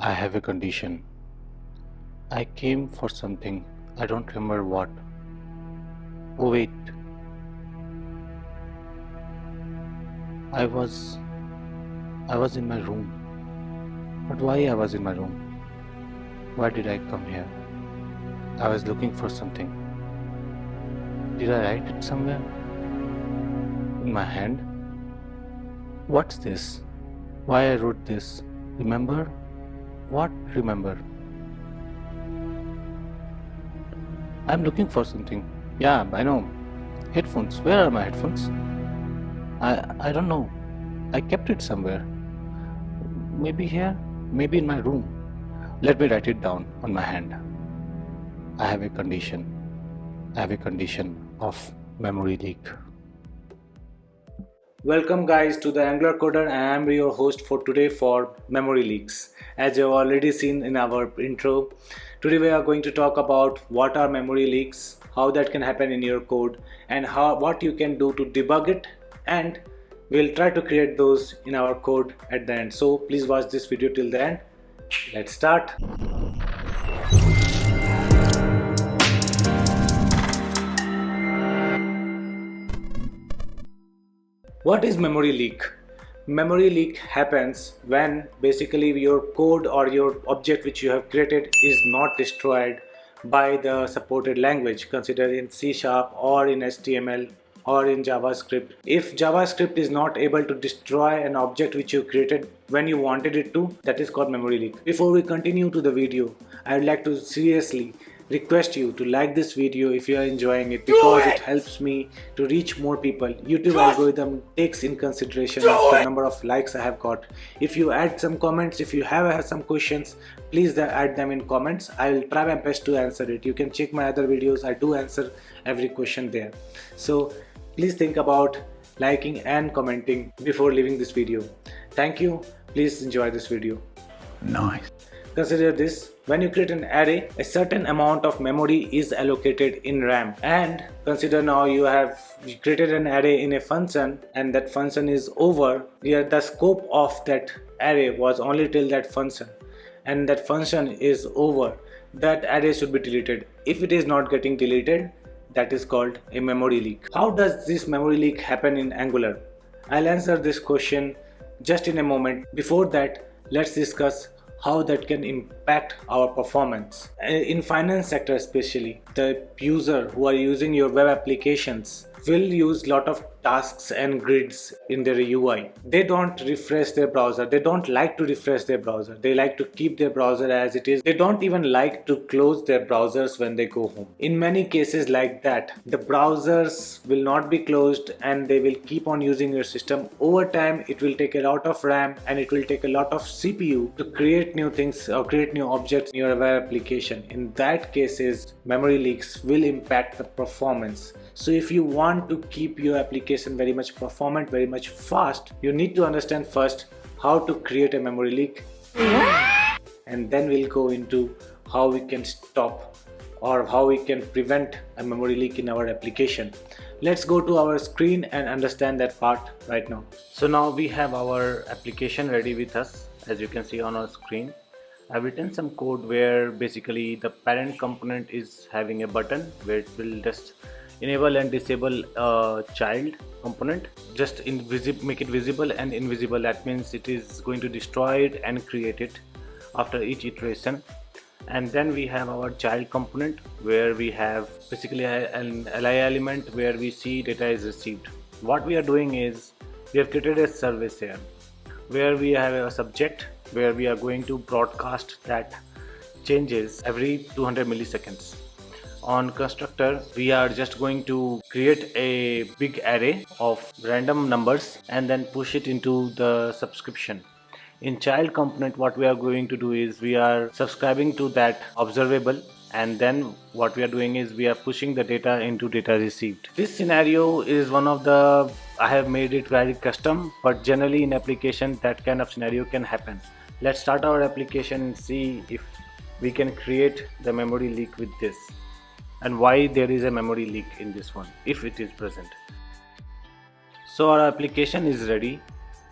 I have a condition. I came for something. I don't remember what. Oh wait, I was I was in my room. But why I was in my room? Why did I come here? I was looking for something. Did I write it somewhere? In my hand? What's this? Why I wrote this? Remember? What remember? I'm looking for something. Yeah, I know. Headphones. Where are my headphones? I don't know. I kept it somewhere. Maybe here, maybe in my room. Let me write it down on my hand. I have a condition. I have a condition of memory leak. Welcome guys to the Angular Coder. I am your host for today for memory leaks. As you have already seen in our intro, today we are going to talk about what are memory leaks, how that can happen in your code, and what you can do to debug it, and we'll try to create those in our code at the end. So please watch this video till the end. Let's start. What is memory leak? Memory leak happens when basically your code or your object which you have created is not destroyed by the supported language, consider in C# or in HTML or in JavaScript. If JavaScript is not able to destroy an object which you created when you wanted it to, that is called memory leak. Before we continue to the video, I would like to seriously request you to like this video if you are enjoying it, because it helps me to reach more people. YouTube algorithm takes in consideration of the number of likes I have got. If you add some comments, if you have some questions, please add them in comments. I will try my best to answer it. You can check my other videos. I do answer every question there. So please think about liking and commenting before leaving this video. Thank you. Please enjoy this video. Nice. Consider this: when you create an array, a certain amount of memory is allocated in RAM. And consider now you have created an array in a function, and that function is over. Here the scope of that array was only till that function, and that function is over. That array should be deleted. If it is not getting deleted, that is called a memory leak. How does this memory leak happen in Angular? I'll answer this question just in a moment. Before that, let's discuss how that can impact our performance. In finance sector especially, the user who are using your web applications will use lot of tasks and grids in their UI. They don't refresh their browser. They don't like to refresh their browser. They like to keep their browser as it is. They don't even like to close their browsers when they go home. In many cases like that, the browsers will not be closed and they will keep on using your system. Over time, it will take a lot of RAM and it will take a lot of CPU to create new things or create new objects in your web application. In that cases, memory leaks will impact the performance. So if you want to keep your application very much performant, very much fast, you need to understand first how to create a memory leak, and then we'll go into how we can stop or how we can prevent a memory leak in our application. Let's go to our screen and understand that part right now. So now we have our application ready with us. As you can see on our screen, I've written some code where basically the parent component is having a button where it will just enable and disable a child component. Just make it visible and invisible. That means it is going to destroy it and create it after each iteration. And then we have our child component where we have basically an li element where we see data is received. What we are doing is we have created a service here where we have a subject where we are going to broadcast that changes every 200 milliseconds. On constructor, we are just going to create a big array of random numbers and then push it into the subscription. In child component, what we are going to do is we are subscribing to that observable, and then what we are doing is we are pushing the data into data received. This scenario is one of the, I have made it very custom, but generally in application that kind of scenario can happen. Let's start our application and see if we can create the memory leak with this, and why there is a memory leak in this one if it is present. So our application is ready.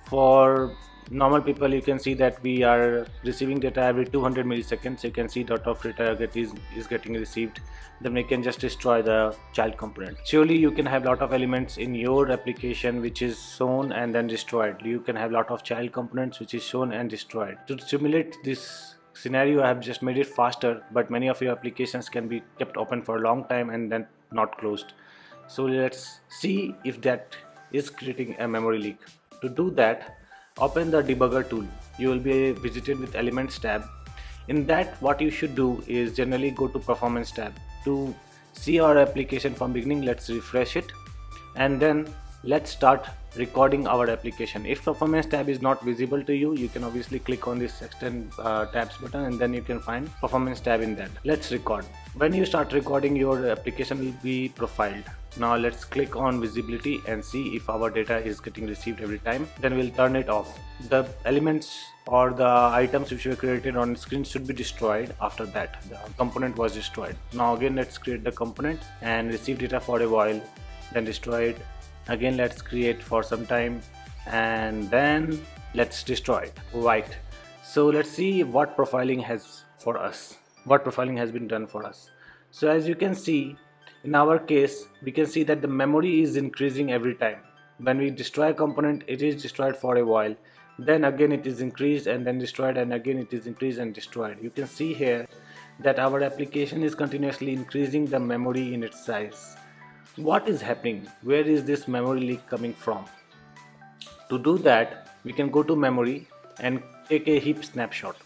For normal people, you can see that we are receiving data every 200 milliseconds. You can see dot of data is getting received. Then we can just destroy the child component. Surely you can have lot of elements in your application which is shown and then destroyed. You can have lot of child components which is shown and destroyed. To simulate this scenario, I have just made it faster, but many of your applications can be kept open for a long time and then not closed. So let's see if that is creating a memory leak. To do that, open the debugger tool. You will be visited with elements tab. In that, what you should do is generally go to performance tab. To see our application from beginning, let's refresh it, and then let's start recording our application. If performance tab is not visible to you, you can obviously click on this extend tabs button, and then you can find performance tab in that. Let's record. When you start recording, your application will be profiled. Now let's click on visibility and see if our data is getting received every time. Then we'll turn it off. The elements or the items which were created on screen should be destroyed. After that, the component was destroyed. Now again, let's create the component and receive data for a while, then destroy it. Again, let's create for some time, and then let's destroy it. Right, so let's see what profiling has for us, what profiling has been done for us. So as you can see, in our case, we can see that the memory is increasing every time. When we destroy a component, it is destroyed for a while, then again it is increased and then destroyed, and again it is increased and destroyed. You can see here that our application is continuously increasing the memory in its size. What is happening? Where is this memory leak coming from? To do that, we can go to memory and take a heap snapshot.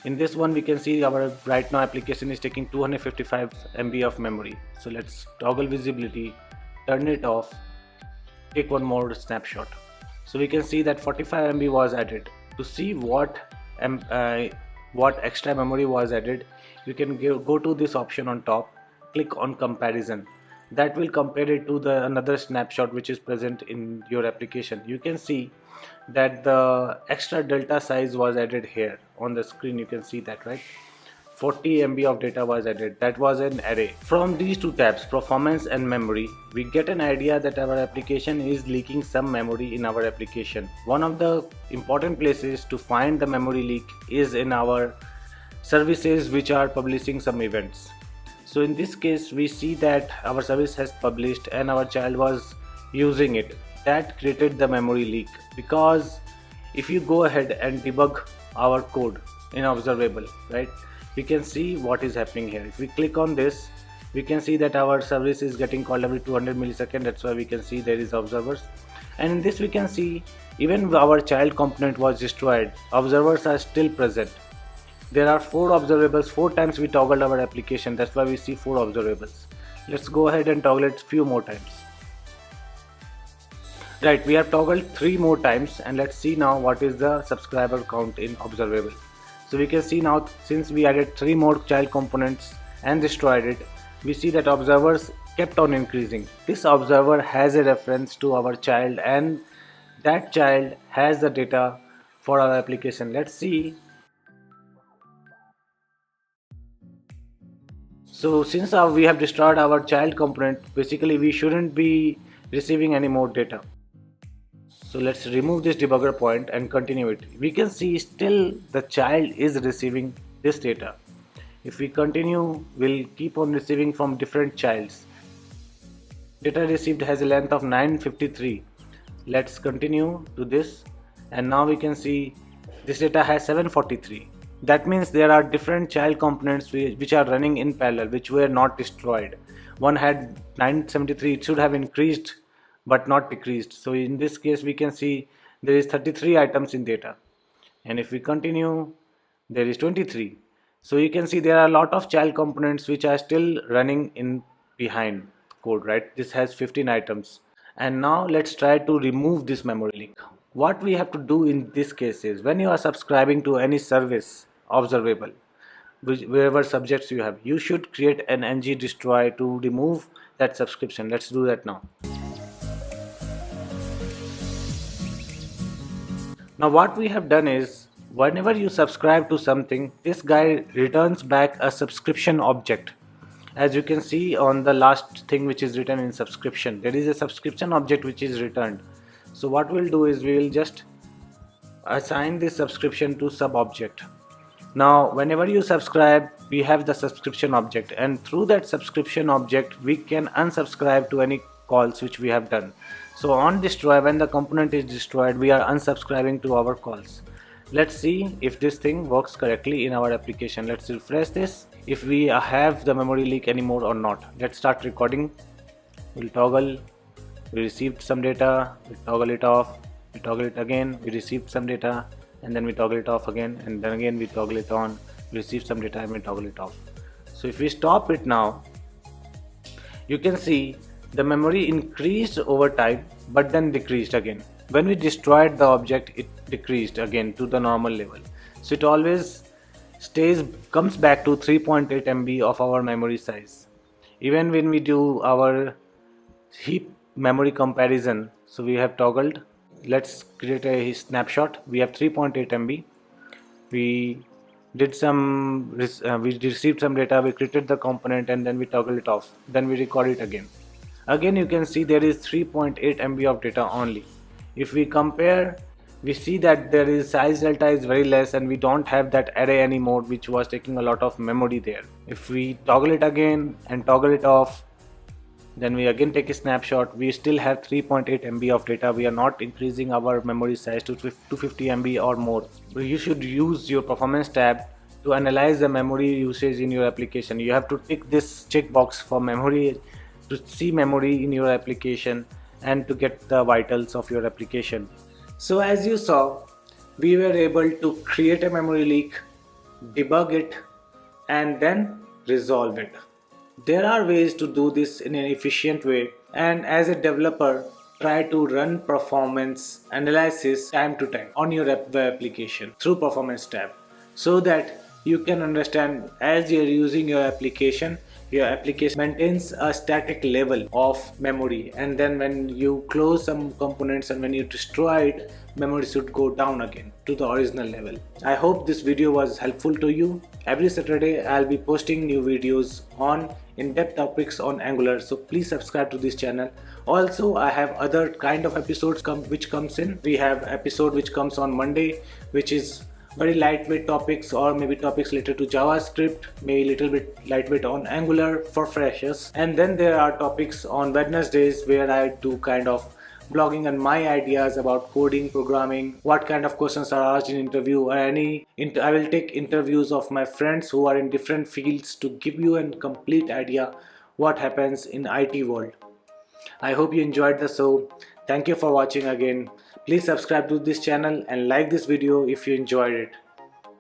In this one, we can see our right now application is taking 255 MB of memory. So let's toggle visibility, turn it off, take one more snapshot. So we can see that 45 MB was added. To see what extra memory was added, you can go to this option on top, click on comparison. That will compare it to the another snapshot which is present in your application. You can see that the extra delta size was added here on the screen. You can see that, right? 40 MB of data was added. That was an array. From these two tabs, performance and memory, we get an idea that our application is leaking some memory in our application. One of the important places to find the memory leak is in our services which are publishing some events. So in this case, we see that our service has published and our child was using it. That created the memory leak, because if you go ahead and debug our code in observable, right, we can see what is happening here. If we click on this, we can see that our service is getting called every 200 milliseconds. That's why we can see there is observers, and in this we can see even our child component was destroyed, observers are still present. There are 4 observables. 4 times we toggled our application. That's why we see 4 observables. Let's go ahead and toggle it few more times. Right, we have toggled 3 more times, and let's see now what is the subscriber count in observable. So we can see now, since we added 3 more child components and destroyed it, we see that observers kept on increasing. This observer has a reference to our child, and that child has the data for our application. Let's see. So since we have destroyed our child component, basically we shouldn't be receiving any more data. So let's remove this debugger point and continue it. We can see still the child is receiving this data. If we continue, we'll keep on receiving from different childs. Data received has a length of 953. Let's continue to this, and now we can see this data has 743. That means there are different child components which are running in parallel, which were not destroyed. One had 973, it should have increased but not decreased. So in this case, we can see there is 33 items in data, and if we continue, there is 23. So you can see there are a lot of child components which are still running in behind code, right? This has 15 items. And now let's try to remove this memory leak. What we have to do in this case is, when you are subscribing to any service observable, wherever subjects you have, you should create an ng destroy to remove that subscription. Let's do that now. Now what we have done is, whenever you subscribe to something, this guy returns back a subscription object. As you can see on the last thing which is written in subscription, there is a subscription object which is returned. So what we'll do is, we will just assign this subscription to sub object. Now whenever you subscribe, we have the subscription object, and through that subscription object we can unsubscribe to any calls which we have done. So on destroy, when the component is destroyed, we are unsubscribing to our calls. Let's see if this thing works correctly in our application. Let's refresh this, if we have the memory leak anymore or not. Let's start recording. We'll toggle. We received some data, we toggle it off, we toggle it again, we received some data, and then we toggle it off again, and then again we toggle it on, we receive some data and we toggle it off. So if we stop it now, you can see the memory increased over time but then decreased again. When we destroyed the object, it decreased again to the normal level. So it always comes back to 3.8 MB of our memory size. Even when we do our heap memory comparison, so we have toggled. Let's create a snapshot. We have 3.8 MB. We did we received some data, we created the component, and then we toggle it off, then we record it again. You can see there is 3.8 MB of data only. If we compare, we see that there is size delta is very less, and we don't have that array anymore which was taking a lot of memory there. If we toggle it again and toggle it off, then we again take a snapshot, we still have 3.8 MB of data. We are not increasing our memory size to 250 MB or more. You should use your performance tab to analyze the memory usage in your application. You have to tick this checkbox for memory, to see memory in your application and to get the vitals of your application. So as you saw, we were able to create a memory leak, debug it, and then resolve it. There are ways to do this in an efficient way, and as a developer, try to run performance analysis time to time on your web application through performance tab, so that you can understand as you're using your application maintains a static level of memory, and then when you close some components and when you destroy it, memory should go down again to the original level. I hope this video was helpful to you. Every Saturday I'll be posting new videos on in-depth topics on Angular, so please subscribe to this channel. Also, I have other kind of episodes which comes in. We have episode which comes on Monday, which is very lightweight topics, or maybe topics related to JavaScript, maybe little bit lightweight on Angular for freshers. And then there are topics on Wednesdays where I do kind of blogging and my ideas about coding, programming, what kind of questions are asked in interview, or I will take interviews of my friends who are in different fields to give you a complete idea what happens in IT world. I hope you enjoyed the show. Thank you for watching again. Please subscribe to this channel and like this video if you enjoyed it.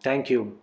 Thank you.